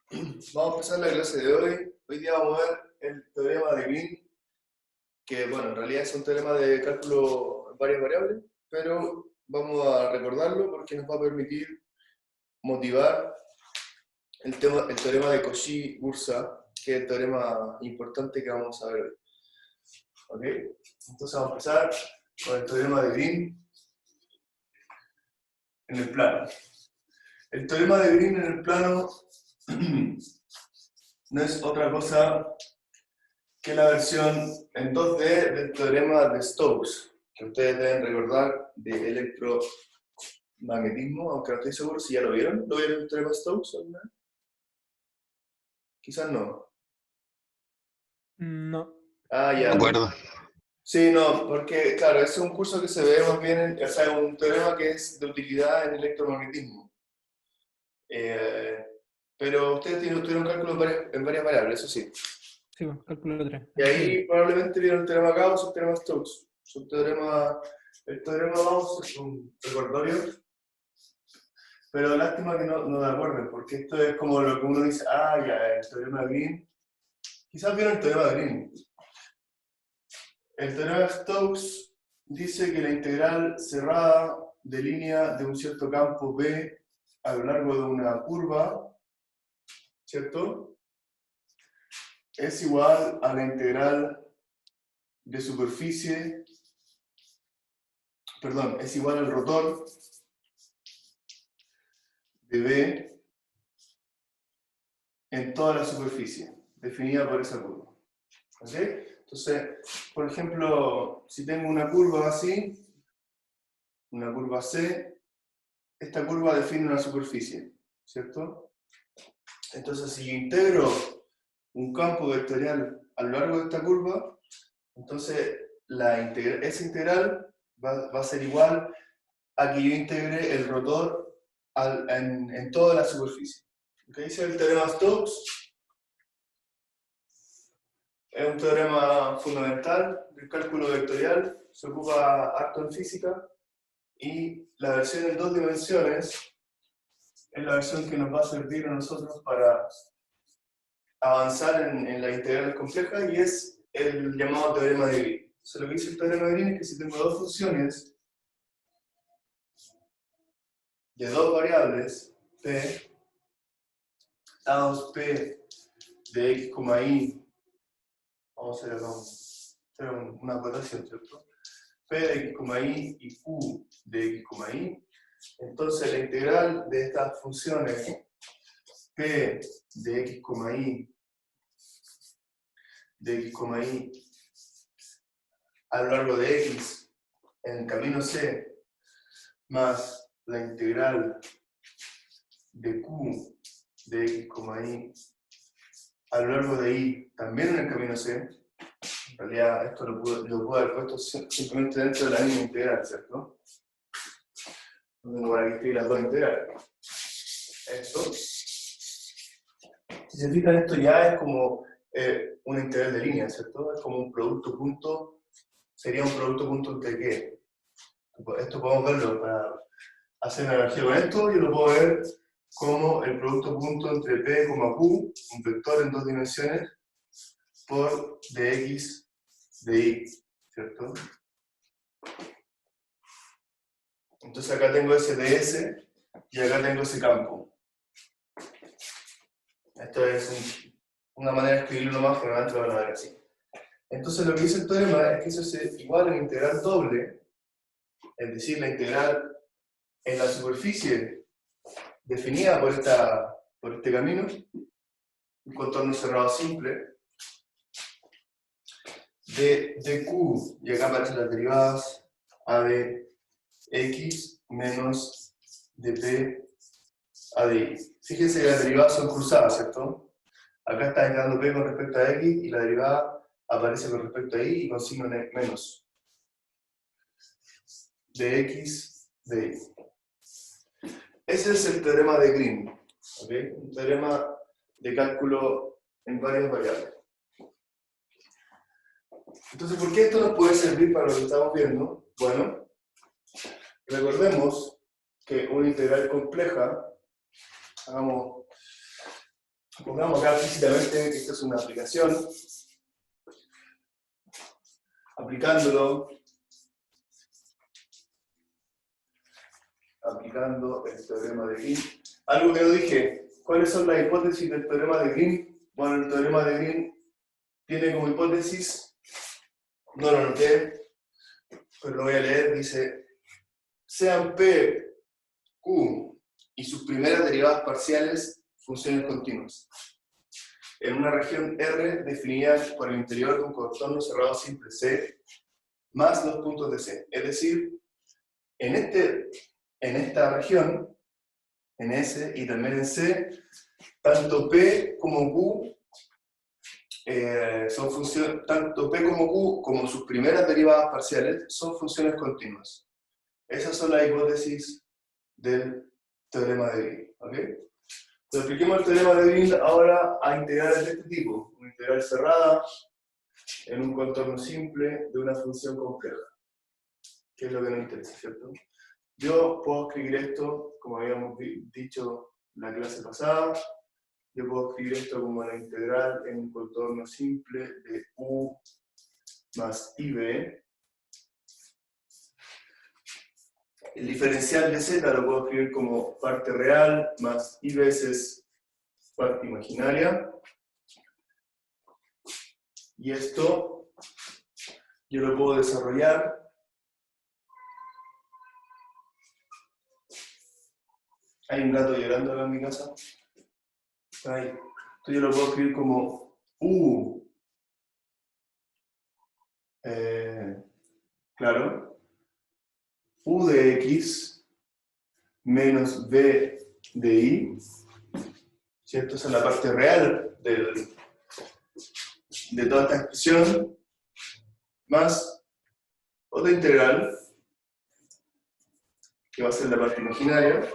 Vamos a empezar la clase de hoy. Hoy día vamos a ver el teorema de Green, que bueno, en realidad es un teorema de cálculo en varias variables, pero vamos a recordarlo porque nos va a permitir motivar el teorema de Cauchy-Bursa, que es el teorema importante que vamos a ver hoy. ¿Ok? Entonces vamos a empezar con el teorema de Green en el plano. El teorema de Green en el plano no es otra cosa que la versión en 2D del teorema de Stokes, que ustedes deben recordar de electromagnetismo, aunque no estoy seguro si ya lo vieron. ¿Lo vieron el teorema de Stokes alguna vez? Quizás no. No, Ah, no ya. Me me acuerdo. acuerdo. Sí, no, porque claro, ese es un curso que se ve más bien, o sea, un teorema que es de utilidad en electromagnetismo. Eh, pero ustedes tuvieron cálculo en varias variables, eso sí. Sí, pues, cálculo 3. Y ahí probablemente vieron el teorema Gauss o el teorema Stokes. El teorema Gauss es un recordatorio, pero lástima que no me acuerden, porque esto es como lo que uno dice, ah, ya, el teorema de Green. Quizás vieron el teorema de Green. El teorema de Stokes dice que la integral cerrada de línea de un cierto campo B a lo largo de una curva, ¿cierto?, es igual a la integral de superficie, perdón, es igual al rotor de B en toda la superficie, definida por esa curva. ¿Ok? Entonces, por ejemplo, si tengo una curva así, una curva C, esta curva define una superficie, ¿cierto? Entonces, si yo integro un campo vectorial a lo largo de esta curva, entonces esa integral va a ser igual a que yo integre el rotor en toda la superficie. ¿Ok? Ese es el teorema Stokes. Es un teorema fundamental del cálculo vectorial, se ocupa harto en física, y la versión en 2 dimensiones es la versión que nos va a servir a nosotros para avanzar en las integrales complejas, y es el llamado teorema de Green. Entonces, lo que dice el teorema de Green es que si tengo dos funciones de dos variables, p, dados p de x, y, vamos a hacer acá una acotación, ¿cierto? P de x, y q de x, y. Entonces la integral de estas funciones P de x, de x, y a lo largo de x en el camino C más la integral de q de x, y a lo largo de y también en el camino C. En realidad esto lo puedo haber puesto simplemente dentro de la misma integral, ¿cierto? No para que escribir las dos integrales. Esto. Si se fijan, esto ya es como una integral de línea, ¿cierto? Es como un producto punto. ¿Sería un producto punto entre qué? Esto podemos verlo para hacer una analogía con esto. Yo lo puedo ver como el producto punto entre P, Q, un vector en 2 dimensiones, por dx de y, ¿cierto? Entonces acá tengo ese ds y acá tengo ese campo. Esto es una manera de escribirlo nomás, pero antes lo van a ver así. Entonces lo que dice el teorema es que eso es igual a la integral doble, es decir, la integral en la superficie definida por este camino, un contorno cerrado simple, de q, y acá aparecen las derivadas, a de x menos de p a de y. Fíjense que las derivadas son cruzadas, ¿cierto? Acá está quedando p con respecto a x y la derivada aparece con respecto a y y con signo menos. De x de y. Ese es el teorema de Green, ¿okay? Un teorema de cálculo en varias variables. Entonces, ¿por qué esto nos puede servir para lo que estamos viendo? Bueno, recordemos que una integral compleja, hagamos Pongamos acá explícitamente que esto es una aplicación. Aplicando el teorema de Green. Algo que no dije, ¿cuáles son las hipótesis del teorema de Green? Bueno, el teorema de Green tiene como hipótesis, no lo anoté, pero lo voy a leer, dice, sean P, Q y sus primeras derivadas parciales funciones continuas. En una región R definida por el interior de un contorno cerrado simple C, más los puntos de C. Es decir, en esta región, en S y también en C, tanto P como Q son funciones, tanto P como Q como sus primeras derivadas parciales son funciones continuas. Esas son las hipótesis del teorema de Green. ¿Okay? Entonces, apliquemos el teorema de Green ahora a integrales de este tipo. Una integral cerrada en un contorno simple de una función compleja. Que es lo que nos interesa, ¿cierto? Yo puedo escribir esto, como habíamos dicho en la clase pasada, yo puedo escribir esto como la integral en un contorno simple de U más IB. El diferencial de Z lo puedo escribir como parte real más I veces parte imaginaria. Y esto yo lo puedo desarrollar hay un gato llorando acá en mi casa. Ahí. Entonces yo lo puedo escribir como U. Claro. U de X menos B de Y. ¿Cierto? Esa es la parte real de toda esta expresión. Más otra integral, que va a ser la parte imaginaria.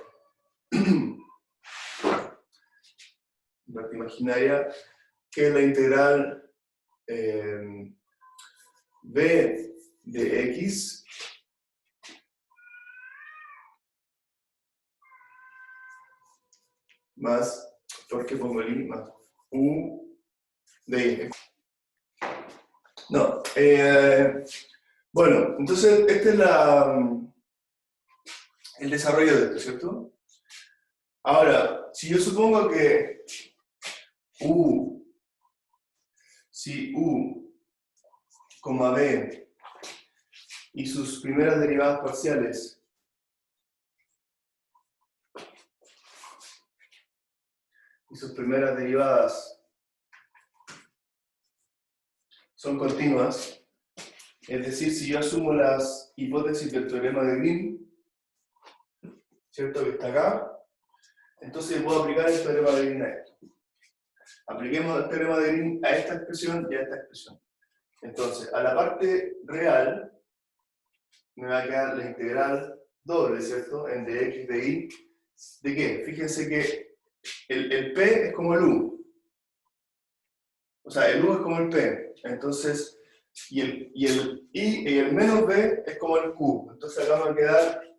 La parte imaginaria, que es la integral B de X más, ¿por qué pongo el I? Más U de Y. No, bueno, entonces este es el desarrollo de esto, ¿cierto? Ahora, si yo supongo que si U, B y sus primeras derivadas parciales son continuas, es decir, si yo asumo las hipótesis del teorema de Green, ¿cierto? Que está acá, entonces puedo aplicar el teorema de Green a esto. Apliquemos el teorema de Green a esta expresión y a esta expresión. Entonces, a la parte real me va a quedar la integral doble, ¿cierto? En dx de y. ¿De qué? Fíjense que el P es como el U. O sea, el U es como el P. Entonces, y el I y el menos B es como el Q. Entonces acá me va a quedar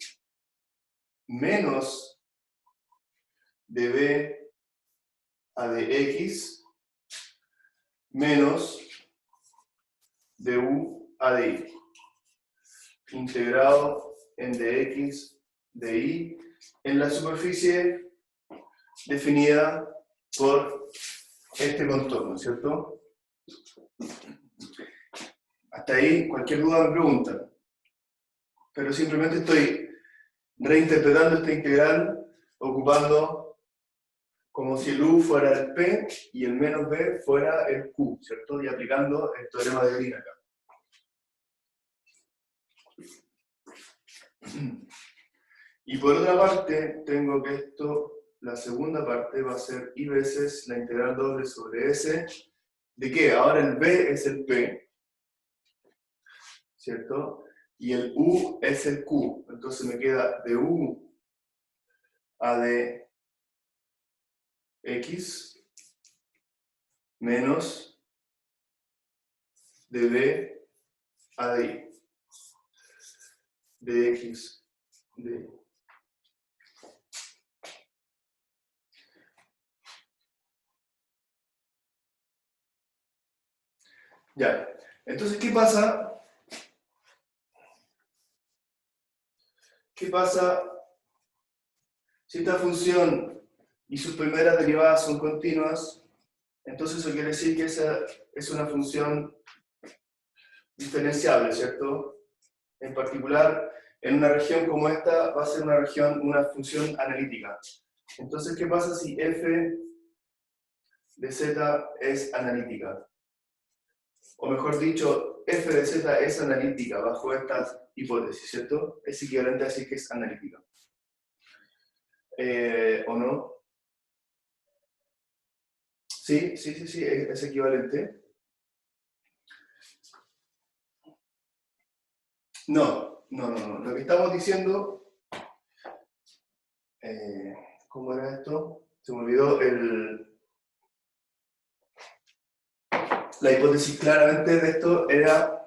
menos de B a de X menos de U a de Y. Integrado en dx de Y en la superficie definida por este contorno, ¿cierto? Hasta ahí, cualquier duda me preguntan. Pero simplemente estoy reinterpretando esta integral ocupando como si el U fuera el P y el menos B fuera el Q, ¿cierto? Y aplicando el teorema de Green acá. Y por otra parte, tengo que esto, la segunda parte va a ser I veces la integral doble sobre S. ¿De qué? Ahora el B es el P, ¿cierto? Y el U es el Q. Entonces me queda de U a de X menos de B a de Y. De X de Y. Ya. Entonces, ¿qué pasa? ¿Qué pasa si esta función y sus primeras derivadas son continuas? Entonces eso quiere decir que esa es una función diferenciable, ¿cierto? En particular, en una región como esta va a ser una función analítica. Entonces, ¿qué pasa si f de z es analítica? O mejor dicho, f de z es analítica bajo esta hipótesis, ¿cierto? Es equivalente a decir que es analítica. ¿O no? Sí, es equivalente. No. Lo que estamos diciendo, ¿cómo era esto? Se me olvidó la hipótesis claramente de esto era...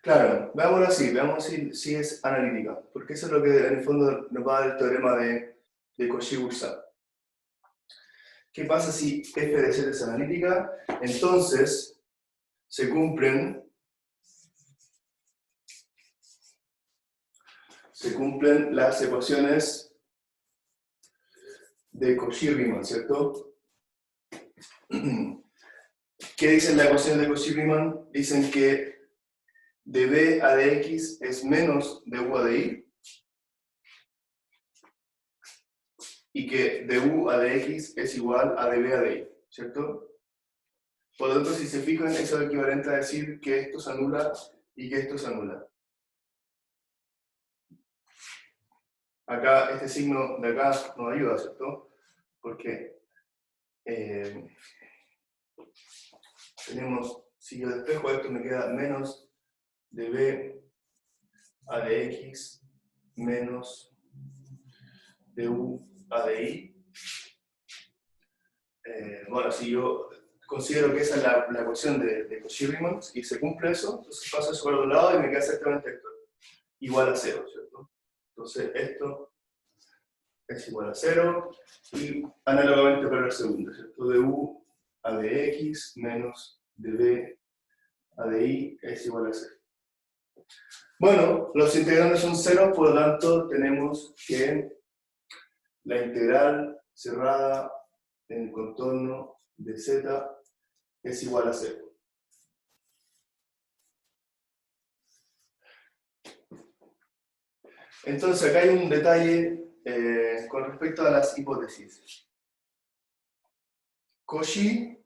Claro, veamos si es analítica, porque eso es lo que en el fondo nos va a dar el teorema de Cauchy-Boursin. ¿Qué pasa si f de z es analítica? Entonces se cumplen las ecuaciones de Cauchy-Riemann, ¿cierto? ¿Qué dicen las ecuaciones de Cauchy-Riemann? Dicen que dB a dx es menos du a di y que du a dx es igual a dB a di, ¿cierto? Por lo tanto, si se fijan, eso es equivalente a decir que esto se anula y que esto se anula. Acá, este signo de acá nos ayuda, ¿cierto? Porque tenemos, si yo despejo esto, me queda menos dB a dx menos du a di. Bueno, si yo considero que esa es la ecuación de Cauchy-Riemann y se cumple eso, entonces paso eso por otro lado y me queda exactamente esto, igual a 0, ¿cierto? Entonces esto es igual a 0 y análogamente para el segundo, ¿cierto? Du a dx menos dB a di es igual a 0. Bueno, los integrantes son 0, por lo tanto tenemos que la integral cerrada en el contorno de z es igual a 0. Entonces acá hay un detalle con respecto a las hipótesis. Cauchy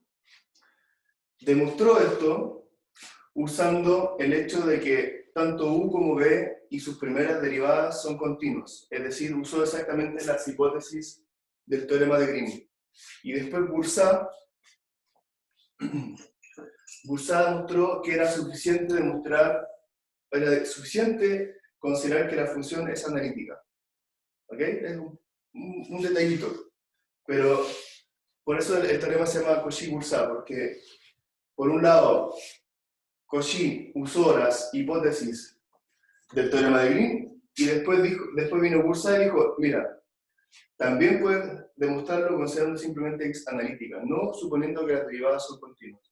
demostró esto usando el hecho de que tanto u como b y sus primeras derivadas son continuos, es decir, usó exactamente las hipótesis del teorema de Green. Y después Boursin demostró que era suficiente considerar que la función es analítica. ¿Ok? Es un detallito. Pero por eso el teorema se llama Cauchy-Boursin, porque por un lado Cauchy usó las hipótesis del teorema de Green y después vino Boursin y dijo, mira, también puedes demostrarlo considerando simplemente que es analítica, no suponiendo que las derivadas son continuas.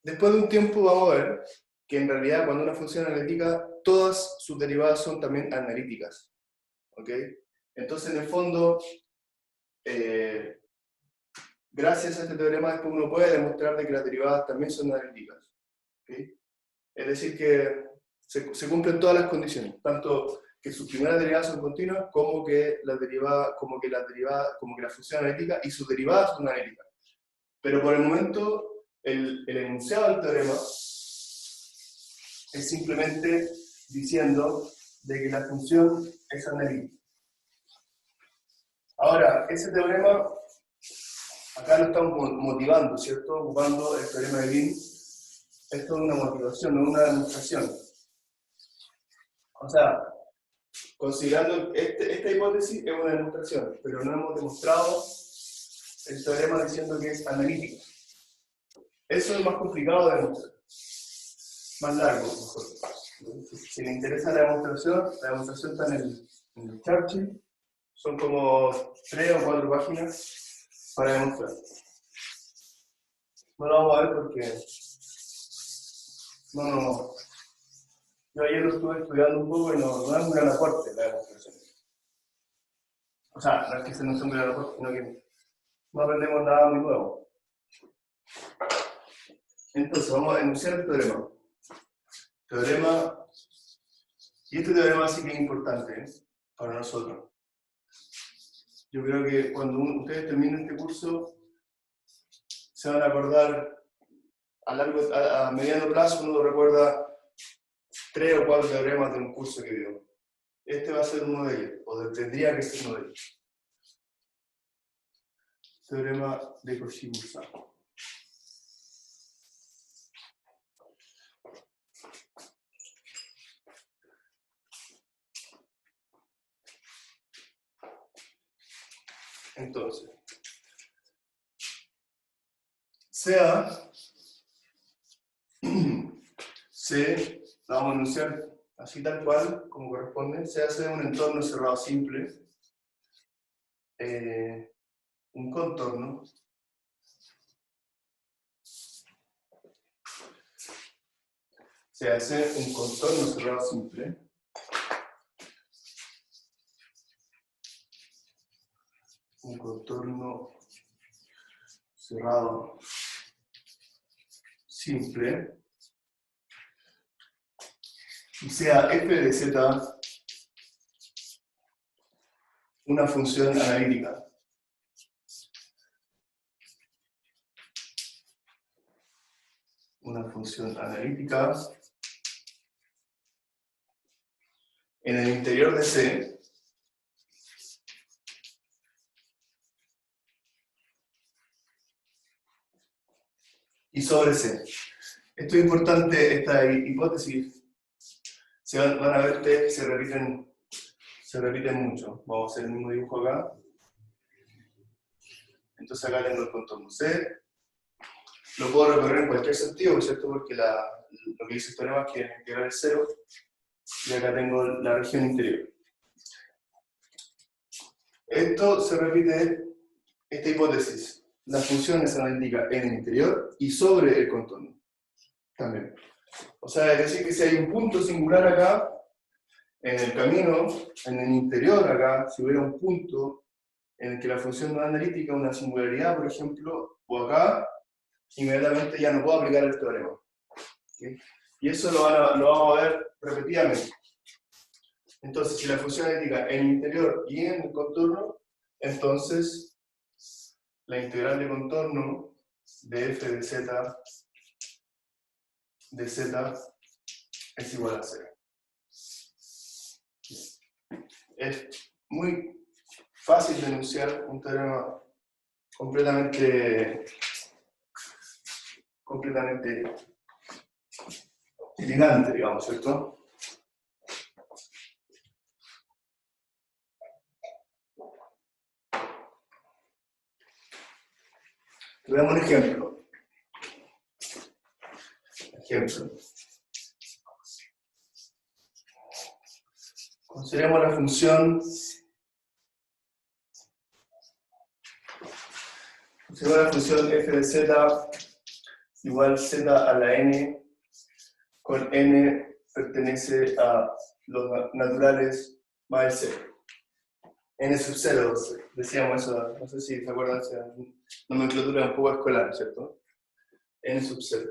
Después de un tiempo vamos a ver que en realidad cuando una función es analítica, todas sus derivadas son también analíticas. ¿Ok? Entonces en el fondo, gracias a este teorema después uno puede demostrar de que las derivadas también son analíticas. ¿Okay? Es decir que se cumplen todas las condiciones, tanto que sus primeras derivadas son continuas, como que la función analítica y sus derivadas son analíticas. Pero por el momento, el enunciado del teorema es simplemente diciendo de que la función es analítica. Ahora, ese teorema, acá lo estamos motivando, ¿cierto? Ocupando el teorema de Green. Esto es una motivación, no una demostración. O sea, considerando esta hipótesis es una demostración, pero no hemos demostrado el teorema diciendo que es analítico. Eso es más complicado de demostrar. Más largo, mejor. Si le interesa la demostración está en el Churchill. Son como 3 o 4 páginas para demostrar. No lo vamos a ver porque yo ayer lo estuve estudiando un poco y no es un gran aporte la demostración. O sea, no es que se no sea un gran aporte, sino que no aprendemos nada muy nuevo. Entonces, vamos a enunciar el teorema. Y este teorema sí que es importante para nosotros. Yo creo que cuando ustedes terminen este curso, se van a acordar a mediano plazo, uno recuerda 3 o 4 teoremas de un curso que dio. Este va a ser uno de ellos, o tendría que ser uno de ellos. Teorema de Cauchy-Mouzat. Entonces, sea C, la vamos a enunciar así tal cual, como corresponde, se hace un entorno cerrado simple, un contorno, se hace un contorno cerrado simple, un contorno cerrado simple, y sea f de z una función analítica. Una función analítica en el interior de C y sobre C. Esto es importante, esta hipótesis. Van a ver ustedes que se repiten mucho. Vamos a hacer el mismo dibujo acá. Entonces acá tengo el contorno C. Lo puedo recorrer en cualquier sentido, ¿cierto? Porque lo que dice el teorema es que la integral es 0. Y acá tengo la región interior. Esto se repite, esta hipótesis. La función es analítica en el interior y sobre el contorno. También. O sea, es decir que si hay un punto singular acá, en el camino, en el interior acá, si hubiera un punto en el que la función no es analítica, una singularidad, por ejemplo, o acá, inmediatamente ya no puedo aplicar el teorema. ¿Okay? Y eso lo vamos a ver repetidamente. Entonces, si la función es analítica en el interior y en el contorno, entonces la integral de contorno de f de z es igual a 0. Es muy fácil de enunciar un teorema completamente elegante, digamos, ¿cierto? Veamos un ejemplo. Consideremos la función f de z igual z a la n, con n pertenece a los naturales más el 0. N sub 0, decíamos eso, no sé si se acuerdan, esa nomenclatura un poco escolar, ¿cierto? N sub 0.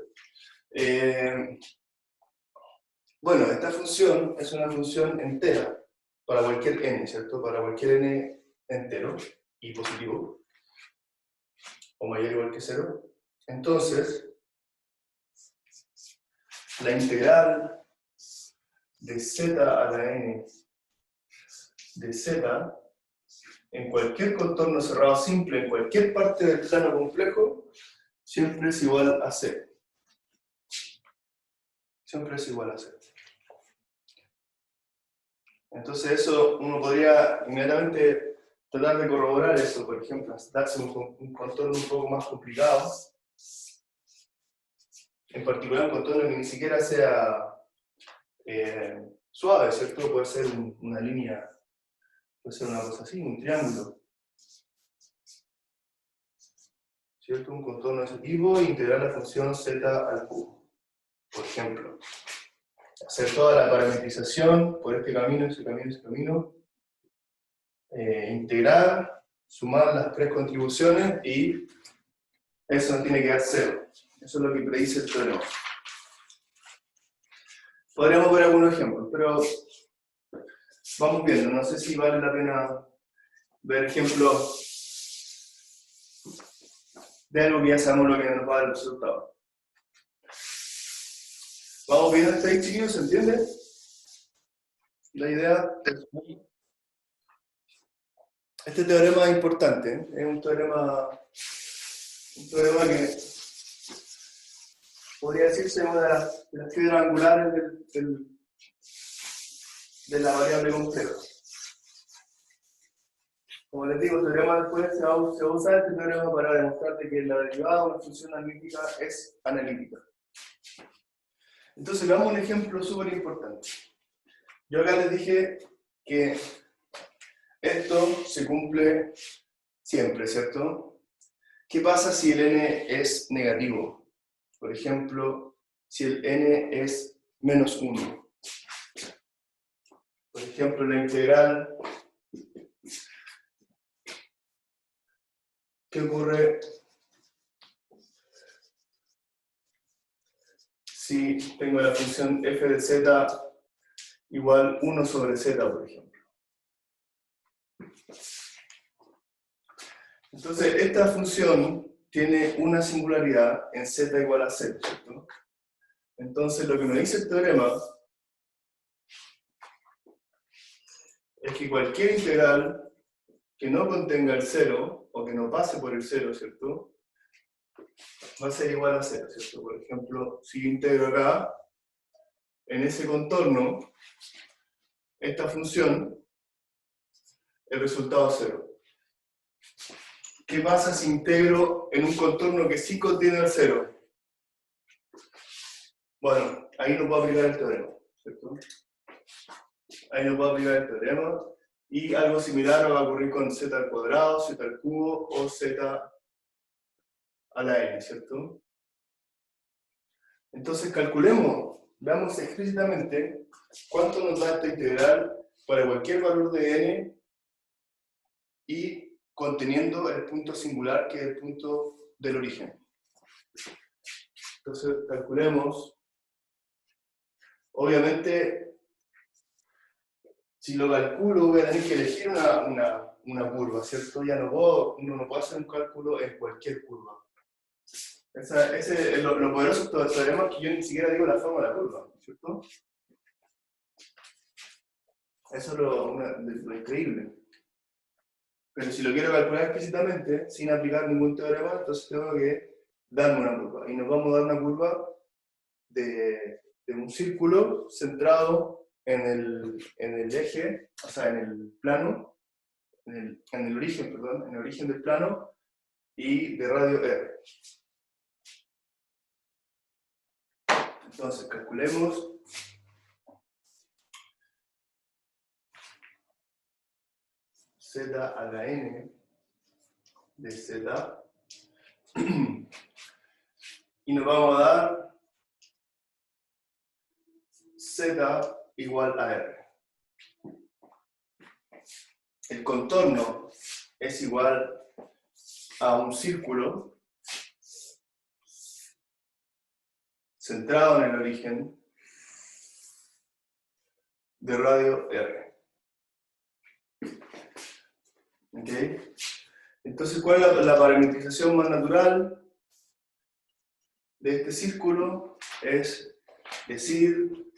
Bueno, esta función es una función entera para cualquier n, ¿cierto? Para cualquier n entero y positivo, o mayor o igual que 0. Entonces, la integral de z a la n de z en cualquier contorno cerrado simple, en cualquier parte del plano complejo, siempre es igual a 0. Siempre es igual a 0. Entonces eso, uno podría inmediatamente tratar de corroborar eso, por ejemplo, darse un contorno un poco más complicado. En particular un contorno que ni siquiera sea suave, ¿cierto? Puede ser una línea Puede ser una cosa así, un triángulo. ¿Cierto? Un contorno de ese tipo e integrar la función z al cubo. Por ejemplo, hacer toda la parametrización por este camino, ese camino, ese camino. Integrar, sumar las tres contribuciones y eso no tiene que dar 0. Eso es lo que predice el teorema. Podríamos ver algunos ejemplos, pero vamos viendo. No sé si vale la pena ver ejemplos de algo que ya sabemos lo que nos va a dar el resultado. ¿Vamos bien hasta ahí, chiquillos? ¿Se entiende? La idea es... Este teorema es importante, ¿eh? Es un teorema que podría decirse una de las piedras angulares de la variable compleja. Como les digo, el teorema después se va a usar este teorema para demostrar que la derivada de una función analítica es analítica. Entonces veamos un ejemplo súper importante. Yo acá les dije que esto se cumple siempre, ¿cierto? ¿Qué pasa si el n es negativo? Por ejemplo, si el n es menos 1. Por ejemplo, la integral. ¿Qué ocurre si tengo la función f de z igual 1 sobre z, por ejemplo? Entonces, esta función tiene una singularidad en z igual a 0, ¿cierto? Entonces, lo que me dice el teorema es que cualquier integral que no contenga el 0, o que no pase por el 0, ¿cierto? Va a ser igual a 0, ¿cierto? Por ejemplo, si yo integro acá, en ese contorno, esta función, el resultado es 0. ¿Qué pasa si integro en un contorno que sí contiene el 0? Bueno, ahí no puedo aplicar el teorema, ¿cierto? Ahí no puedo aplicar el teorema. Y algo similar va a ocurrir con z al cuadrado, z al cubo o z a la n, ¿cierto? Entonces calculemos, veamos explícitamente cuánto nos da esta integral para cualquier valor de n y conteniendo el punto singular que es el punto del origen. Entonces calculemos, obviamente, si lo calculo voy a tener que elegir una curva, ¿cierto? Ya uno no puede hacer un cálculo en cualquier curva. Ese es lo poderoso de este teorema, que yo ni siquiera digo la forma de la curva, ¿cierto? Eso es lo increíble. Pero si lo quiero calcular explícitamente, sin aplicar ningún teorema, entonces tengo que darme una curva. Y nos vamos a dar una curva de un círculo centrado en el eje, o sea, en el plano, en el origen, perdón, en el origen del plano, y de radio R. Entonces, calculemos z a la n de z y nos vamos a dar z igual a r. El contorno es igual a un círculo centrado en el origen de radio R. ¿Okay? Entonces, ¿cuál es la parametrización más natural de este círculo? Es decir,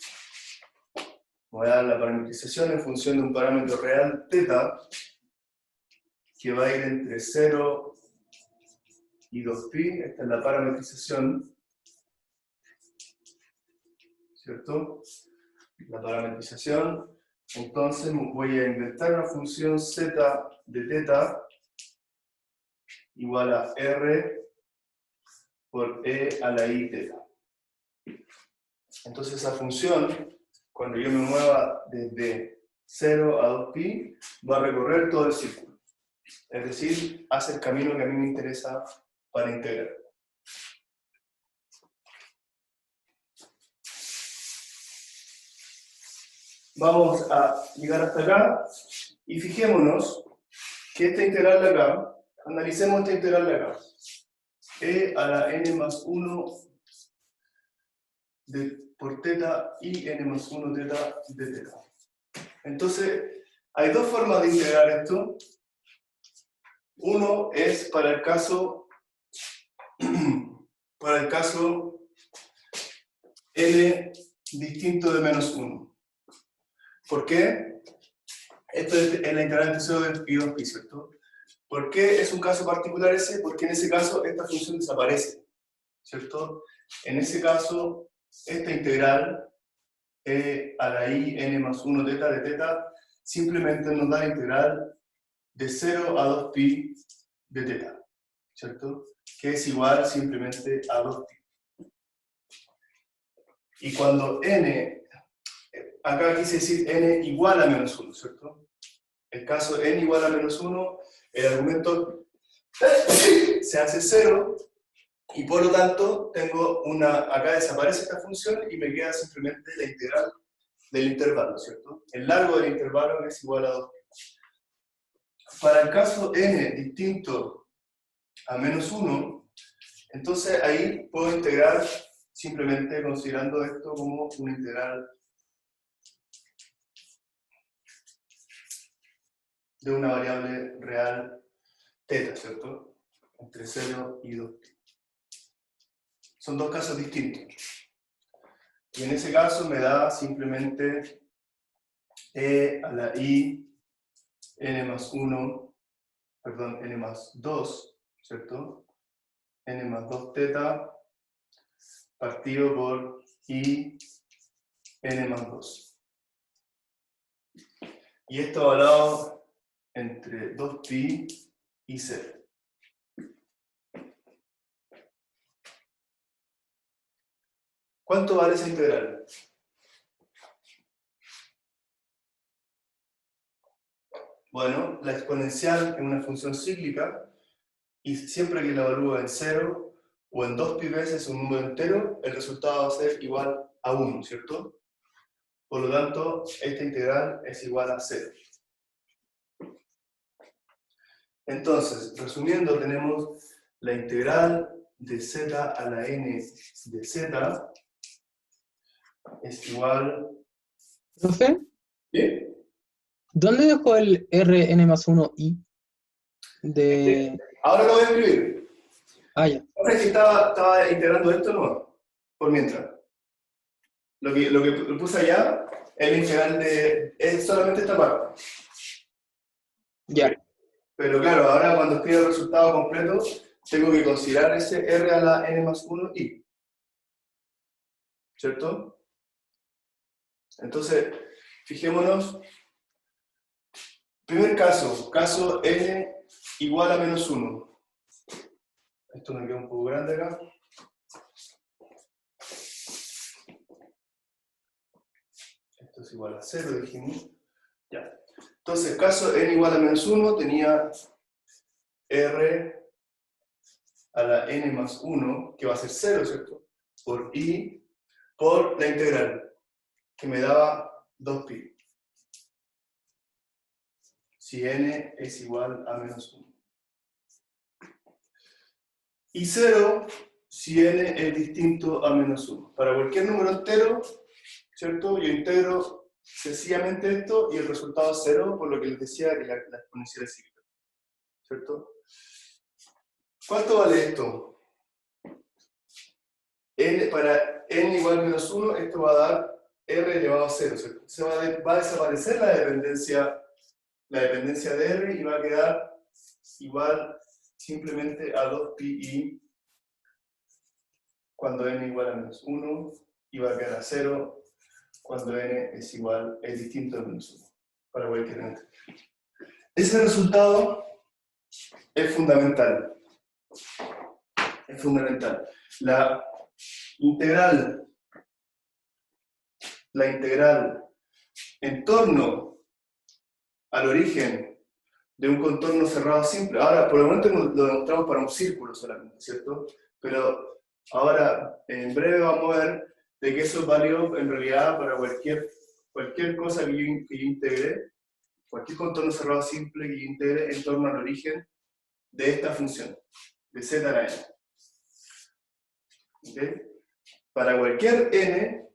voy a dar la parametrización en función de un parámetro real θ, que va a ir entre 0 y 2π. Esta es la parametrización, ¿cierto? La parametrización. Entonces voy a inventar una función z de θ igual a r por e a la i θ. Entonces esa función, cuando yo me mueva desde 0 a 2pi, va a recorrer todo el círculo. Es decir, hace el camino que a mí me interesa para integrar. Vamos a llegar hasta acá y fijémonos que esta integral de acá, analicemos esta integral de acá, e a la n más 1 por teta y n más 1 teta de teta. Entonces, hay dos formas de integrar esto. Uno es para el caso n distinto de menos 1. ¿Por qué? Esto es la integral entre 0 y 2pi, ¿cierto? ¿Por qué es un caso particular ese? Porque en ese caso esta función desaparece, ¿cierto? En ese caso, esta integral a la i n más 1 teta de teta simplemente nos da la integral de 0 a 2pi de teta, ¿cierto? Que es igual simplemente a 2pi. Y cuando n, acá quise decir n igual a menos 1, ¿cierto? El caso n igual a menos 1, el argumento se hace 0, y por lo tanto tengo acá desaparece esta función y me queda simplemente la integral del intervalo, ¿cierto? El largo del intervalo es igual a 2pi. Para el caso n distinto a menos 1, entonces ahí puedo integrar simplemente considerando esto como una integral de una variable real teta, ¿cierto? Entre 0 y 2pi. Son dos casos distintos. Y en ese caso me da simplemente e a la i n más 1, perdón, n más 2, ¿cierto? N más 2 teta partido por i n más 2. Y esto evaluado entre 2pi y 0. ¿Cuánto vale esa integral? Bueno, la exponencial es una función cíclica y siempre que la evalúo en 0 o en 2pi veces un número entero, el resultado va a ser igual a 1, ¿cierto? Por lo tanto, esta integral es igual a 0. Entonces, resumiendo, tenemos la integral de z a la n de z es igual... ¿Profe? ¿Sí? ¿Dónde dejó el Rn más 1i? Ahora lo voy a escribir. Ah, ya. Ahora es que estaba integrando esto, no, por mientras. Lo que puse allá es la integral es solamente esta parte. Ya. Pero claro, ahora cuando escribo el resultado completo, tengo que considerar ese r a la n más 1i. ¿Cierto? Entonces, fijémonos. Primer caso n igual a menos 1. Esto me queda un poco grande acá. Esto es igual a 0, dijimos. Ya. Entonces, caso n igual a menos 1 tenía r a la n más 1, que va a ser 0, ¿cierto? Por i, por la integral, que me daba 2pi. Si n es igual a menos 1. Y 0 si n es distinto a menos 1. Para cualquier número entero, ¿cierto? Yo integro sencillamente esto y el resultado es 0, por lo que les decía que la exponencial es cíclica. ¿Cierto? ¿Cuánto vale esto? Para n igual a menos 1, esto va a dar r elevado a 0. ¿Cierto? Va a desaparecer la dependencia de r y va a quedar igual simplemente a 2pi cuando n igual a menos 1 y va a quedar a 0 cuando n es distinto a menos 1 para cualquier n. Ese resultado es fundamental. Es fundamental. La integral en torno al origen de un contorno cerrado simple. Ahora, por el momento lo demostramos para un círculo solamente, ¿cierto? Pero ahora, en breve vamos a ver de que eso es válido en realidad para cualquier cosa que yo integre, cualquier contorno cerrado simple que yo integre en torno al origen de esta función, de z a la n. ¿Okay? Para cualquier n,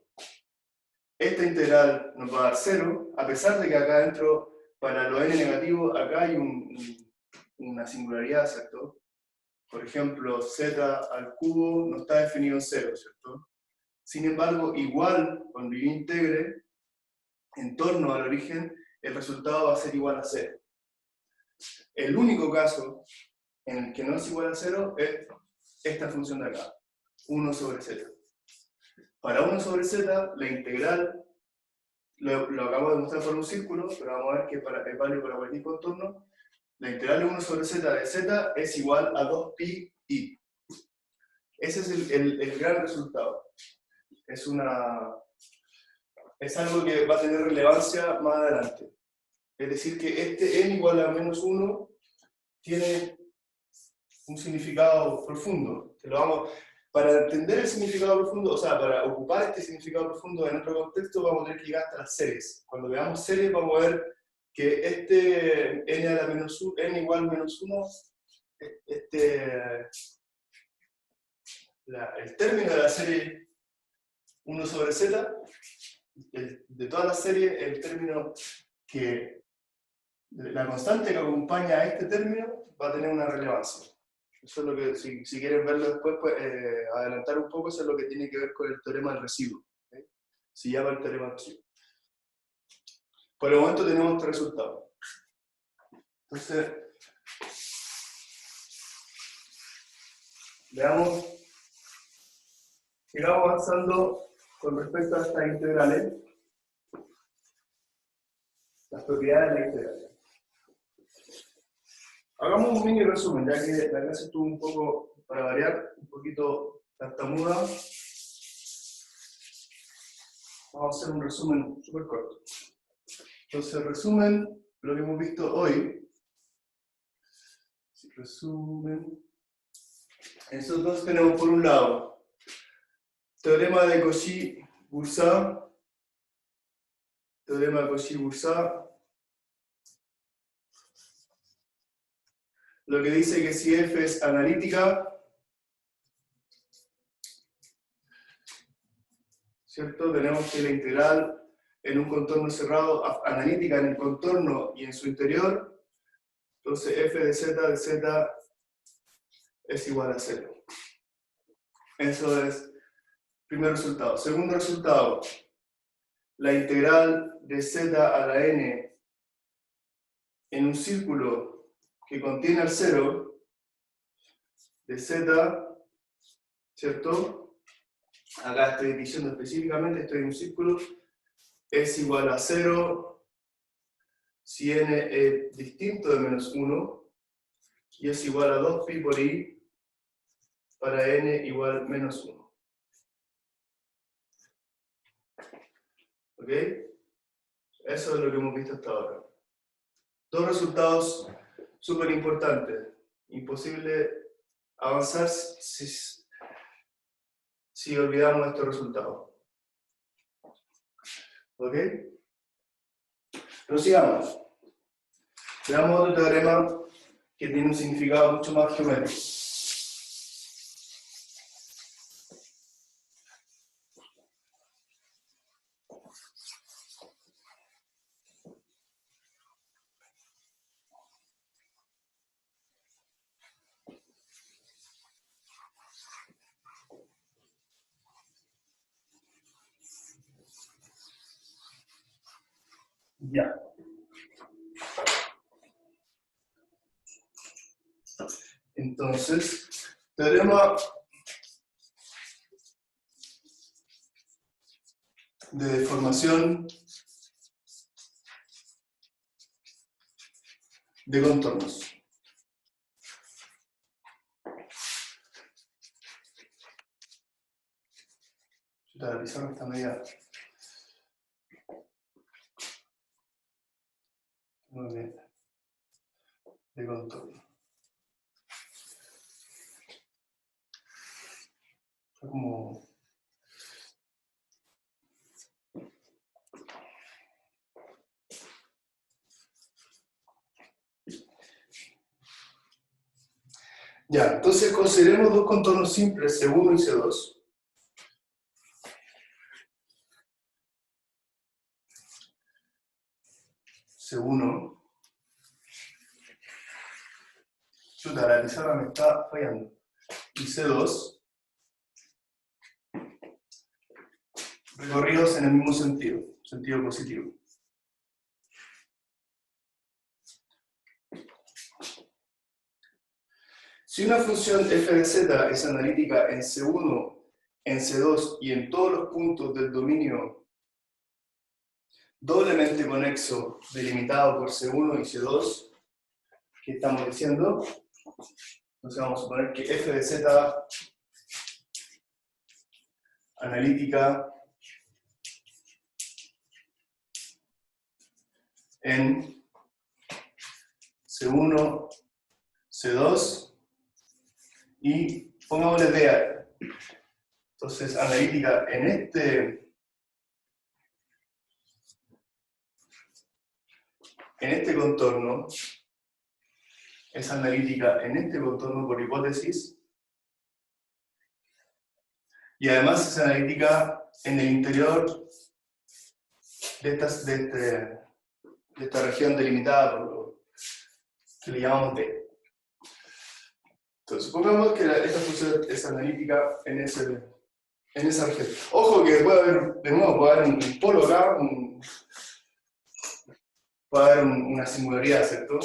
esta integral nos va a dar 0, a pesar de que acá adentro, para los n negativos, acá hay una singularidad, ¿cierto? Por ejemplo, z al cubo no está definido en 0, ¿cierto? Sin embargo, igual, cuando yo integre en torno al origen, el resultado va a ser igual a 0. El único caso en el que no es igual a 0 es esta función de acá, 1 sobre z. Para 1 sobre z, la integral, lo acabo de mostrar por un círculo, pero vamos a ver que es válido para cualquier contorno, la integral de 1 sobre z de z es igual a 2pi i. Ese es el gran resultado. Es algo que va a tener relevancia más adelante. Es decir, que este n igual a menos 1 tiene un significado profundo. Para entender el significado profundo, o sea, para ocupar este significado profundo en otro contexto, vamos a tener que llegar hasta las series. Cuando veamos series, vamos a ver que este n a la menos 1, n igual a menos 1, el término de la serie 1 sobre z, de todas las series, el término la constante que acompaña a este término va a tener una relevancia. Eso es lo que, si quieren verlo después, pues, adelantar un poco, eso es lo que tiene que ver con el teorema del residuo. ¿Okay? Se llama el teorema del residuo. Por el momento tenemos este resultado. Entonces, veamos, sigamos avanzando con respecto a estas integrales, las propiedades de la integral. Hagamos un mini resumen, ya que la clase estuvo un poco, para variar, un poquito tartamuda. Vamos a hacer un resumen súper corto. Entonces, resumen lo que hemos visto hoy. Resumen. Nosotros tenemos por un lado teorema de Cauchy-Boursin, teorema de Cauchy-Boursin, lo que dice que si f es analítica, ¿cierto? Tenemos que la integral en un contorno cerrado, analítica en el contorno y en su interior, entonces f de z es igual a 0. Eso es el primer resultado. Segundo resultado, la integral de z a la n en un círculo que contiene el 0 de z, ¿cierto? Acá estoy diciendo específicamente, estoy en un círculo, es igual a 0 si n es distinto de menos 1 y es igual a 2pi por i para n igual a menos 1. ¿Ok? Eso es lo que hemos visto hasta ahora. Dos resultados súper importantes. Imposible avanzar si olvidamos estos resultados. ¿Ok? Prosigamos. Veamos otro teorema que tiene un significado mucho más geométrico. Ya. Entonces, teorema de deformación de contornos. La pizarra está media. Muy bien. De contorno. Fue como... Ya, entonces consideremos dos contornos simples, C1 y C2. C1. Chuta, la pizarra me está fallando. Y C2. Recorridos en el mismo sentido, sentido positivo. Si una función f de z es analítica en C1, en C2 y en todos los puntos del dominio doblemente conexo delimitado por C1 y C2, ¿qué estamos diciendo? Entonces vamos a suponer que f de z analítica en C1, C2 y pongámosle D. Entonces, analítica en este contorno, es analítica en este contorno por hipótesis, y además es analítica en el interior de esta región delimitada por lo que le llamamos D. Entonces, supongamos que esta función es analítica en esa región. Ojo que puede haber, de nuevo, puede haber un polo acá, puede haber una singularidad, ¿cierto?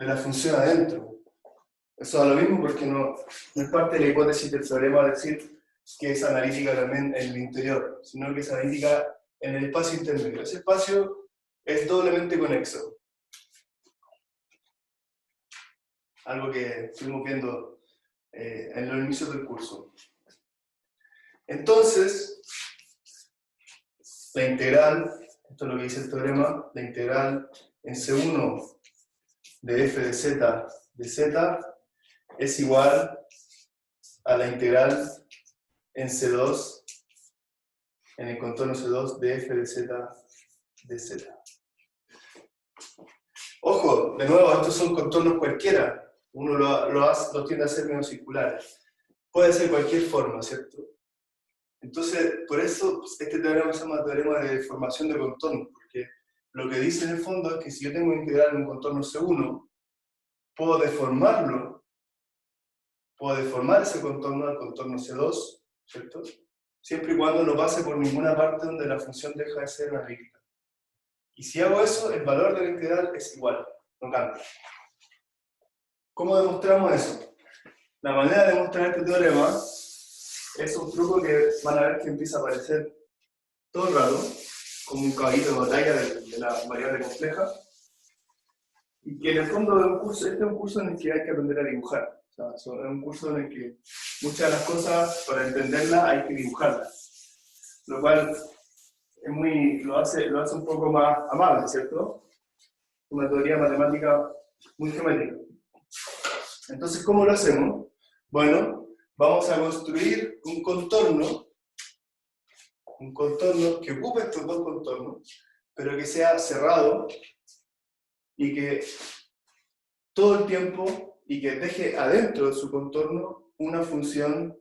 De la función adentro. Eso da lo mismo porque no es parte de la hipótesis del teorema decir que es analítica también en el interior, sino que es analítica en el espacio intermedio. Ese espacio es doblemente conexo. Algo que estuvimos viendo en los inicios del curso. Entonces, la integral, esto es lo que dice el teorema, la integral en C1 de f de z es igual a la integral en C2, en el contorno C2 de f de z. Ojo, de nuevo, estos son contornos cualquiera. Uno lo tiende a hacer menos circulares. Puede ser cualquier forma, ¿cierto? Entonces, por eso este teorema se llama teorema de deformación de contorno, porque lo que dice en el fondo es que si yo tengo una integral en un contorno C1, puedo deformarlo, puedo deformar ese contorno al contorno C2, ¿cierto? Siempre y cuando no pase por ninguna parte donde la función deja de ser analítica. Y si hago eso, el valor de la integral es igual, no cambia. ¿Cómo demostramos eso? La manera de demostrar este teorema es un truco que van a ver que empieza a aparecer todo el rato, como un caballito de batalla de la variable compleja, y que en el fondo de un curso, este es un curso en el que hay que aprender a dibujar. O sea, es un curso en el que muchas de las cosas, para entenderlas, hay que dibujarlas. Lo cual lo hace un poco más amable, ¿cierto? Una teoría matemática muy geométrica. Entonces, ¿cómo lo hacemos? Bueno, vamos a construir un contorno que ocupe estos dos contornos, pero que sea cerrado y que todo el tiempo, y que deje adentro de su contorno una función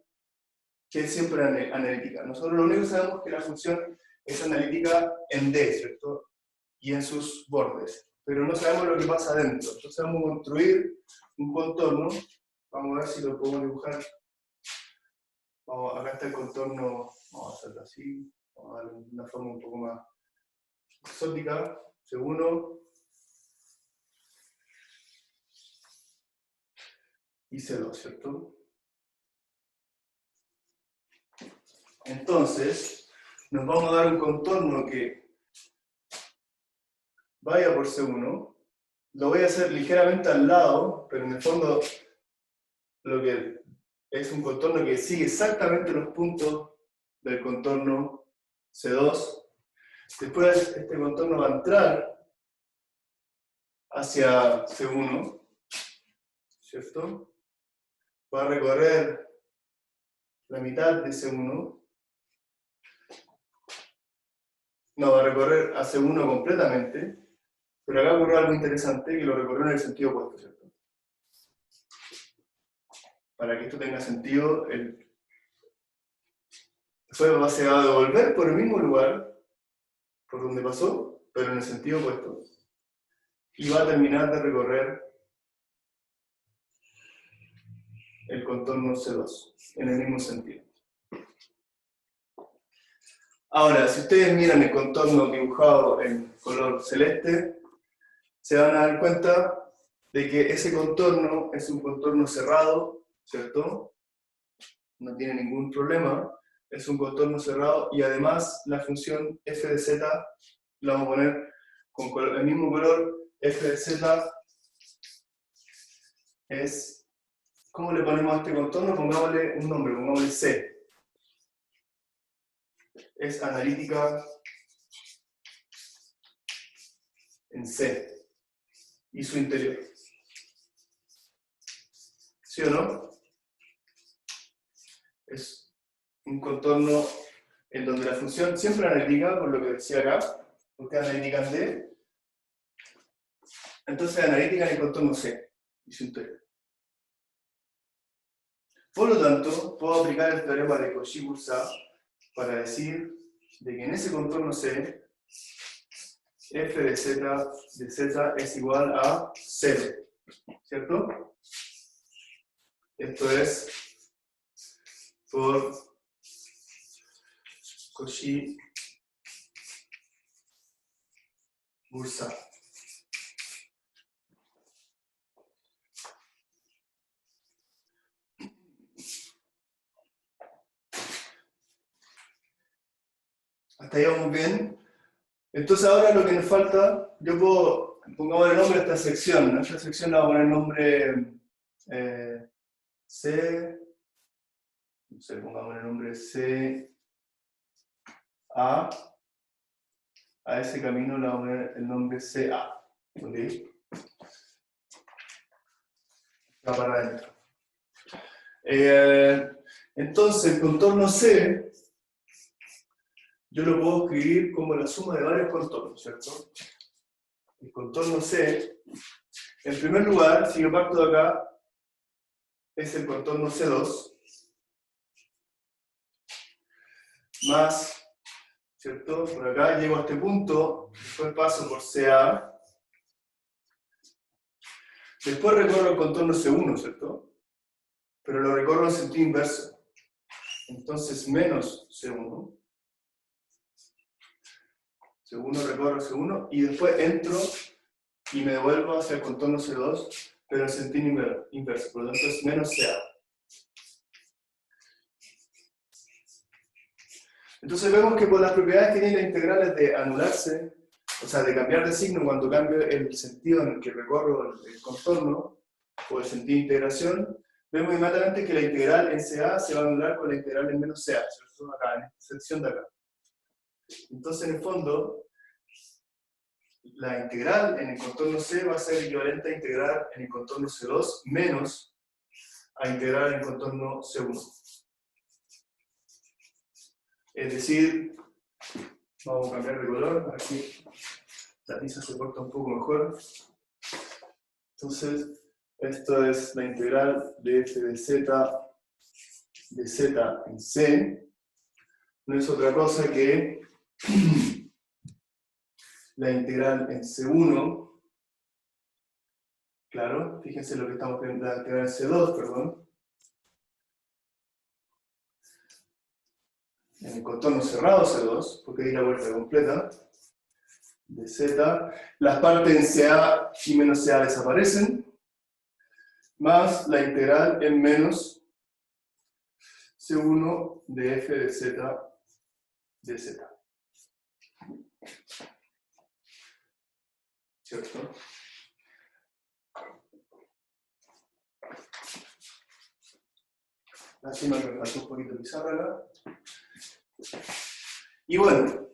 que es siempre analítica. Nosotros lo único que sabemos es que la función es analítica en D, ¿cierto? Y en sus bordes, pero no sabemos lo que pasa adentro. Entonces vamos a construir un contorno, vamos a ver si lo podemos dibujar. Acá está el contorno, vamos a hacerlo así, vamos a darle una forma un poco más exótica, C1 y C2, ¿cierto? Entonces, nos vamos a dar un contorno que vaya por C1, lo voy a hacer ligeramente al lado, pero en el fondo lo que es un contorno que sigue exactamente los puntos del contorno C2. Después este contorno va a entrar hacia C1, ¿cierto? Va a recorrer la mitad de C1. No, va a recorrer a C1 completamente, pero acá ocurrió algo interesante, que lo recorrió en el sentido opuesto, ¿cierto? Para que esto tenga sentido, después se va a devolver por el mismo lugar, por donde pasó, pero en el sentido opuesto, y va a terminar de recorrer el contorno C2, en el mismo sentido. Ahora, si ustedes miran el contorno dibujado en color celeste, se van a dar cuenta de que ese contorno es un contorno cerrado, ¿cierto? No tiene ningún problema, es un contorno cerrado, y además la función f de z la vamos a poner con el mismo color. F de z es, ¿cómo le ponemos a este contorno? Pongámosle un nombre, pongámosle C. Es analítica en C y su interior. ¿Sí o no? Es un contorno en donde la función siempre analítica, por lo que decía acá, porque es analítica en D, entonces analítica en el contorno C y su interior. Por lo tanto, puedo aplicar el teorema de Cauchy-Boursin para decir de que en ese contorno C, f de z es igual a 0, ¿cierto? Esto es por Cauchy-Boursin. Hasta ahí vamos bien. Entonces ahora lo que nos falta, yo puedo, pongamos el nombre a esta sección, ¿no? Esta sección la voy a poner el nombre C, no sé, pongamos el nombre C, A ese camino le vamos a poner el nombre CA, ¿ok? Va para adentro. Entonces el contorno C, yo lo puedo escribir como la suma de varios contornos, ¿cierto? El contorno C, en primer lugar, si yo parto de acá, es el contorno C2, más, ¿cierto? Por acá llego a este punto, después paso por CA, después recorro el contorno C1, ¿cierto? Pero lo recorro en sentido inverso. Entonces, menos C1. C1 recorro C1 y después entro y me devuelvo hacia el contorno C2, pero en sentido inverso. Por lo tanto, es menos CA. Entonces vemos que por las propiedades que tienen las integrales de anularse, o sea, de cambiar de signo cuando cambio el sentido en el que recorro el contorno, o el sentido de integración, vemos inmediatamente que la integral en CA se va a anular con la integral en menos CA, ¿cierto? Acá, en esta sección de acá. Entonces, en el fondo, la integral en el contorno C va a ser equivalente a integrar en el contorno C2 menos a integrar en el contorno C1. Es decir, vamos a cambiar de color, aquí la tiza se corta un poco mejor. Entonces, esto es la integral de f de z en C. No es otra cosa que la integral en C1. Claro, fíjense lo que estamos viendo, la integral en C2, perdón. En el contorno cerrado C2, porque di la vuelta completa, de Z, las partes en CA y menos CA desaparecen, más la integral en menos C1 de f de Z de Z. ¿Cierto? Así me faltó un poquito de pizarra acá. Y bueno,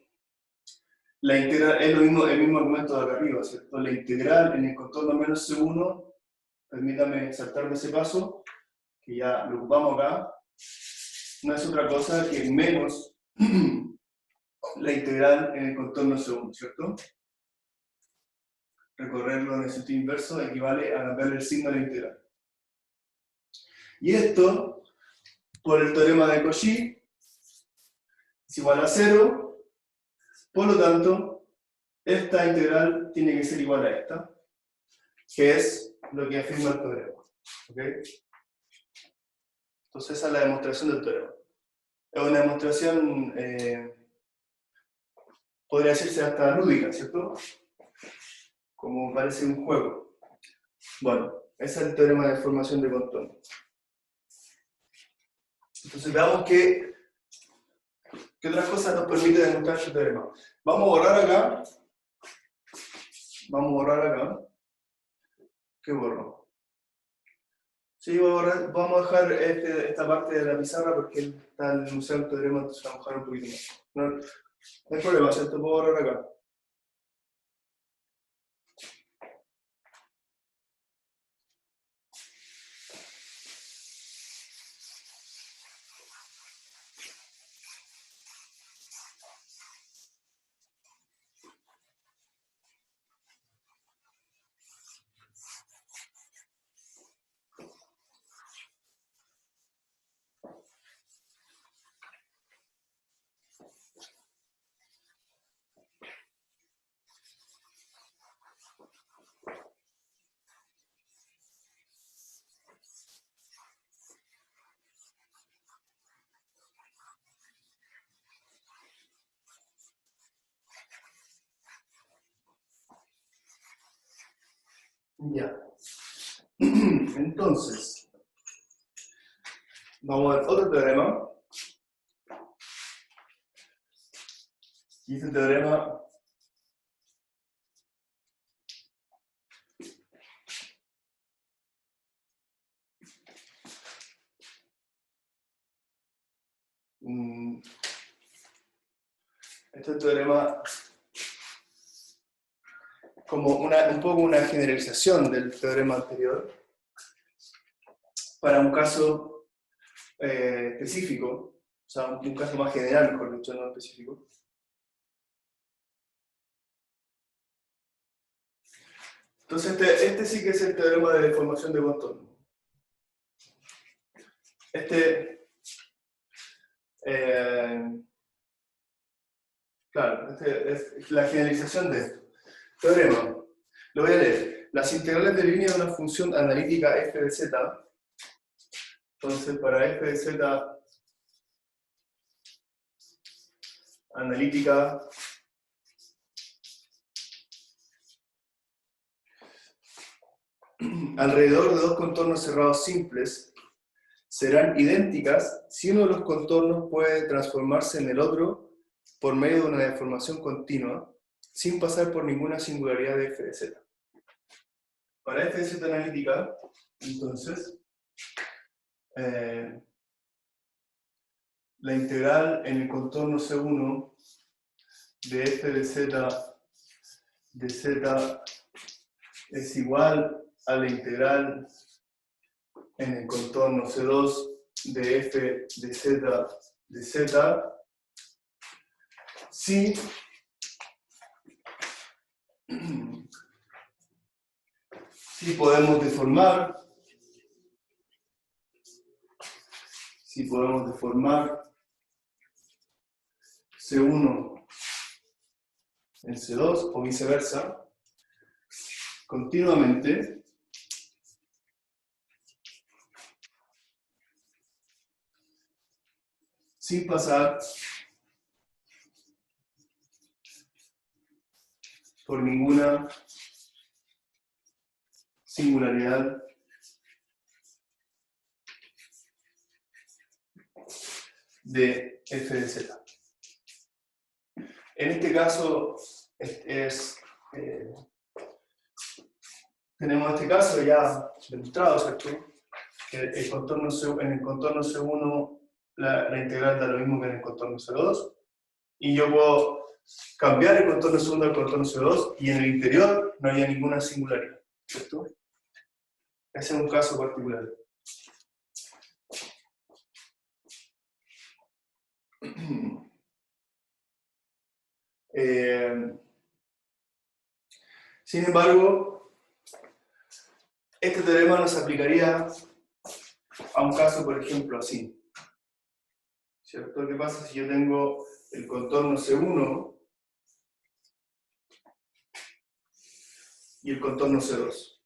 la integral es lo mismo, el mismo argumento de acá arriba, ¿cierto? La integral en el contorno menos C1, permítame saltarme ese paso, que ya lo ocupamos acá, no es otra cosa que menos la integral en el contorno C1, ¿cierto? Recorrerlo en el sentido inverso equivale a cambiarle el signo de la integral. Y esto, por el teorema de Cauchy, es igual a 0, por lo tanto, esta integral tiene que ser igual a esta, que es lo que afirma el teorema. ¿Okay? Entonces esa es la demostración del teorema. Es una demostración, podría decirse hasta lúdica, ¿cierto? Como parece un juego. Bueno, ese es el teorema de formación de contorno. Entonces veamos qué otras cosas nos permite demostrar este teorema. Vamos a borrar acá. Vamos a borrar acá. ¿Qué borro? Sí, vamos a dejar esta parte de la pizarra porque está enunciado el teorema, entonces vamos a dejar un poquito más. No hay problema, ¿cierto? Puedo borrar acá. Ya. Entonces, vamos a ver otro teorema. Y este teorema este teorema como un poco una generalización del teorema anterior para un caso específico, o sea, un caso más general, mejor dicho, no específico. Entonces este sí que es el teorema de deformación de contorno. Claro, es la generalización de esto. Teorema. Lo voy a leer. Las integrales de línea de una función analítica f de z. Entonces, para f de z analítica alrededor de dos contornos cerrados simples serán idénticas si uno de los contornos puede transformarse en el otro por medio de una deformación continua sin pasar por ninguna singularidad de f de z. Para f de z analítica, entonces, la integral en el contorno C1 de f de z es igual a la integral en el contorno C2 de f de z si podemos deformar C1 en C2 o viceversa continuamente sin pasar por ninguna singularidad de f de z. En este caso tenemos este caso ya demostrado, ¿cierto? Que en el contorno C1 la integral da lo mismo que en el contorno C2, y yo puedo cambiar el contorno C1 al contorno C2 y en el interior no haya ninguna singularidad, ¿cierto? Ese es un caso particular. Sin embargo, este teorema no se aplicaría a un caso, por ejemplo, así. ¿Cierto? ¿Qué pasa si yo tengo el contorno C1 y el contorno C2?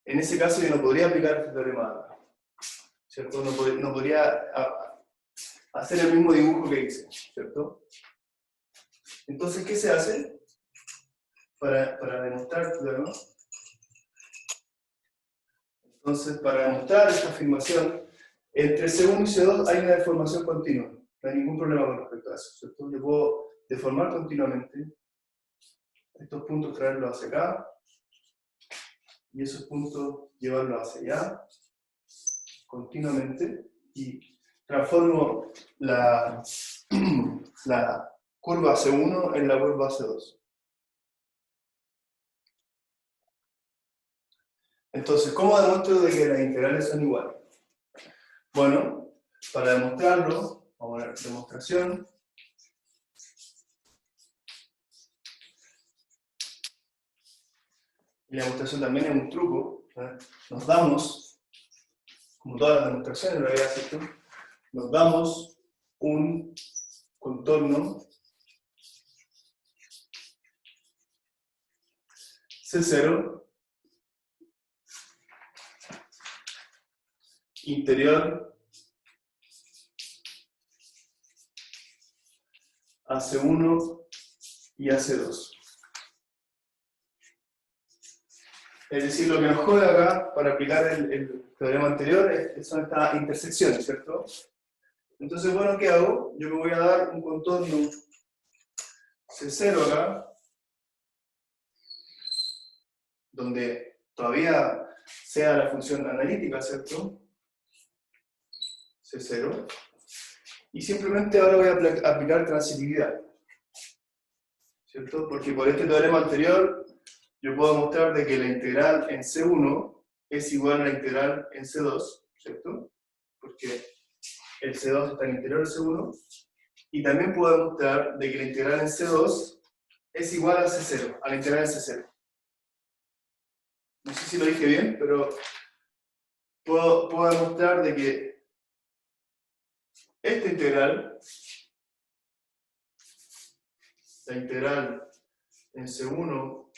En ese caso yo no podría aplicar este teorema, ¿cierto? No podría hacer el mismo dibujo que hice, ¿cierto? Entonces, ¿qué se hace para demostrar este teorema? Entonces, para demostrar esta afirmación, entre C1 y C2 hay una deformación continua. No hay ningún problema con respecto a eso, ¿cierto? Yo puedo deformar continuamente estos puntos, traerlos hacia acá, y esos puntos llevarlos hacia allá, continuamente, y transformo la curva C1 en la curva C2. Entonces, ¿cómo demuestro de que las integrales son iguales? Bueno, para demostrarlo, vamos a ver demostración. Y la demostración también es un truco. Nos damos, como todas las demostraciones en realidad, ¿cierto? Nos damos un contorno C0 interior a C1 y a C2. Es decir, lo que nos jode acá para aplicar el teorema anterior son estas intersecciones, ¿cierto? Entonces, bueno, ¿qué hago? Yo me voy a dar un contorno C0 acá, donde todavía sea la función analítica, ¿cierto? C0. Y simplemente ahora voy a aplicar transitividad, ¿cierto? Porque por este teorema anterior yo puedo mostrar de que la integral en C1 es igual a la integral en C2, ¿cierto? Porque el C2 está en el interior del C1. Y también puedo demostrar de que la integral en C2 es igual a C0, a la integral en C0. No sé si lo dije bien, pero puedo demostrar de que esta integral, la integral en C1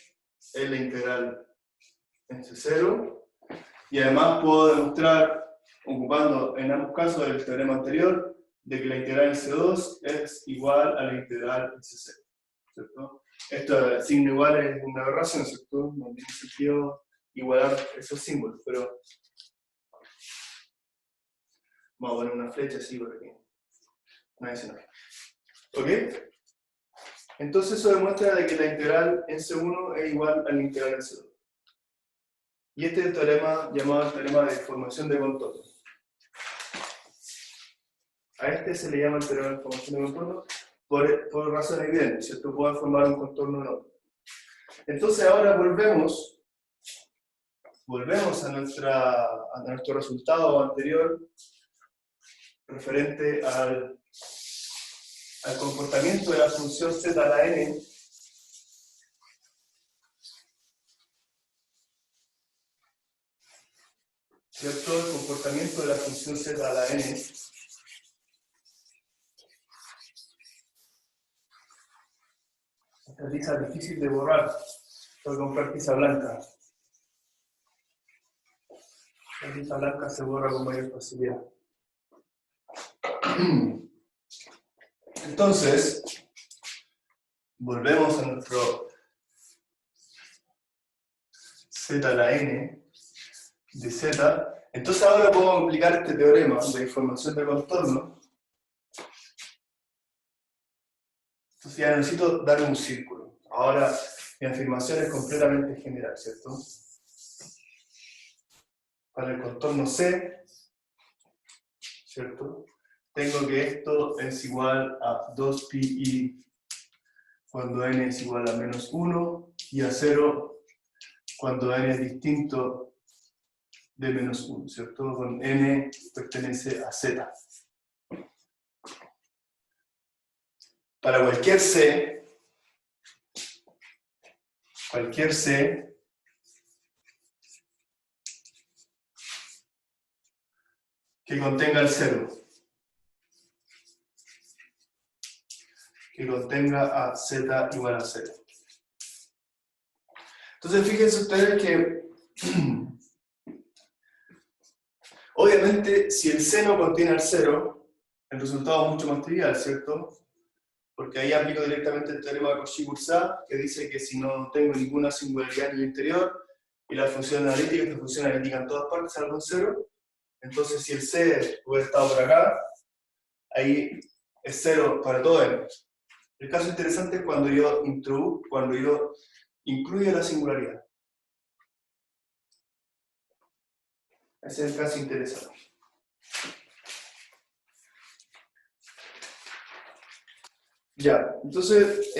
es la integral en C0, y además puedo demostrar, ocupando en ambos casos el teorema anterior, de que la integral en C2 es igual a la integral en C0, ¿cierto? Esto de signo igual es una aberración, ¿cierto? No tiene sentido igualar esos símbolos, pero vamos a poner una flecha así por aquí. Nadie se enoje. ¿Ok? Entonces eso demuestra de que la integral en C1 es igual a la integral en C2. Y este es el teorema llamado el teorema de formación de contorno. A este se le llama el teorema de formación de contorno por razones evidentes, ¿cierto? Puedo formar un contorno o no. Entonces ahora volvemos a nuestro resultado anterior referente al comportamiento de la función z a la n ¿cierto? El comportamiento de la función z a la n esta tiza es difícil de borrar, voy a comprar tiza blanca. La tiza blanca se borra con mayor facilidad. Entonces, volvemos a nuestro z a la n de z. Entonces ahora podemos aplicar este teorema de formación de contorno. Entonces ya necesito dar un círculo. Ahora mi afirmación es completamente general, ¿cierto? Para el contorno C, ¿cierto? Tengo que esto es igual a 2pi cuando n es igual a menos 1 y a 0 cuando n es distinto de menos 1, ¿cierto? Con n pertenece a z. Para cualquier c que contenga el 0, que contenga a z igual a 0. Entonces fíjense ustedes que obviamente si el seno contiene al 0, el resultado es mucho más trivial, ¿cierto? Porque ahí aplico directamente el teorema de Cauchy-Boursin, que dice que si no tengo ninguna singularidad en el interior, y la función analítica, esta función analítica en todas partes salvo en 0, entonces si el c hubiera estado por acá, ahí es 0 para todo n. El caso interesante es cuando yo incluyo la singularidad. Ese es el caso interesante. Ya, entonces,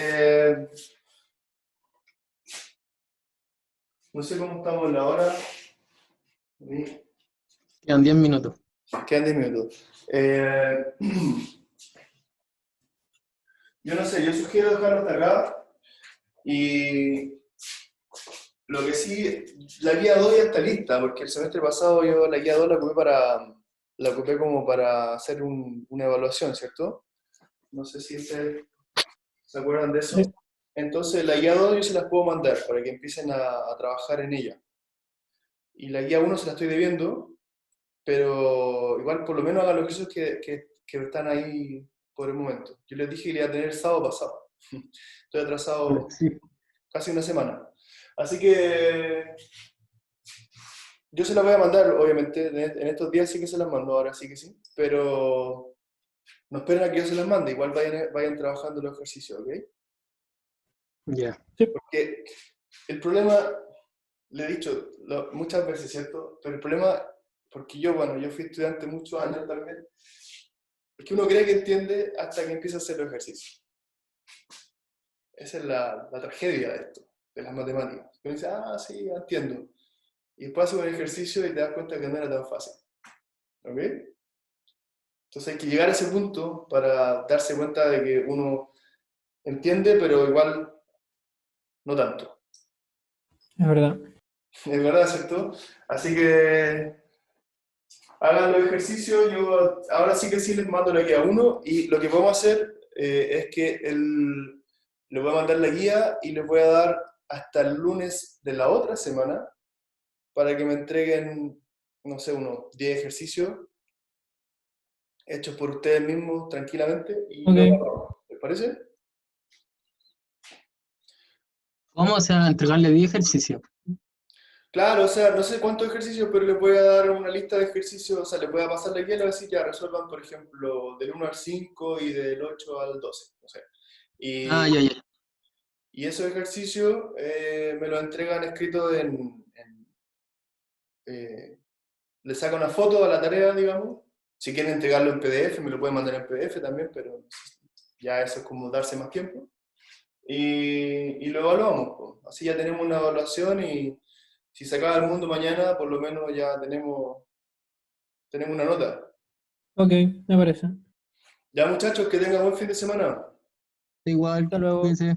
no sé cómo estamos en la hora. Quedan 10 minutos. Quedan 10 minutos. Yo no sé, yo sugiero dejarlo hasta acá. Y lo que sí, la guía 2 ya está lista, porque el semestre pasado yo la guía 2 la ocupé como para hacer una evaluación, ¿cierto? No sé si ustedes se acuerdan de eso. Sí. Entonces la guía 2 yo se las puedo mandar para que empiecen a trabajar en ella. Y la guía 1 se la estoy debiendo, pero igual por lo menos hagan los ejercicios que están ahí por el momento. Yo les dije que iba a tener el sábado pasado. Estoy atrasado Sí. casi una semana. Así que yo se las voy a mandar, obviamente, en estos días sí que se las mando, ahora sí que sí, pero no esperen a que yo se las mande, igual vayan trabajando los ejercicios, ¿ok? Ya. Porque el problema, le he dicho muchas veces, ¿cierto? Pero el problema, porque yo fui estudiante muchos años también, es que uno cree que entiende hasta que empieza a hacer los ejercicios. Esa es la tragedia de esto, de las matemáticas. Uno dice, sí, ya entiendo. Y después haces un ejercicio y te das cuenta que no era tan fácil. ¿Ok? Entonces hay que llegar a ese punto para darse cuenta de que uno entiende, pero igual no tanto. Es verdad. Es verdad, ¿cierto? Así que hagan los ejercicios. Yo ahora sí que sí les mando la guía 1 y lo que podemos hacer es que les voy a mandar la guía y les voy a dar hasta el lunes de la otra semana para que me entreguen, no sé, unos 10 ejercicios hechos por ustedes mismos tranquilamente y Ok. ¿les parece? Vamos a entregarle 10 ejercicios. Claro, o sea, no sé cuántos ejercicios, pero les voy a dar una lista de ejercicios, o sea, les voy a pasar la guía y les voy a decir, ya resuelvan, por ejemplo, del 1 al 5 y del 8 al 12, no sé. Ya, ya. Y esos ejercicios me los entregan escritos les saco una foto a la tarea, digamos. Si quieren entregarlo en PDF, me lo pueden mandar en PDF también, pero ya eso es como darse más tiempo. Y lo evaluamos, pues. Así ya tenemos una evaluación y si se acaba el mundo mañana, por lo menos ya tenemos una nota. Ok, me parece. Ya muchachos, que tengan buen fin de semana. Igual, Hasta luego. cuídense.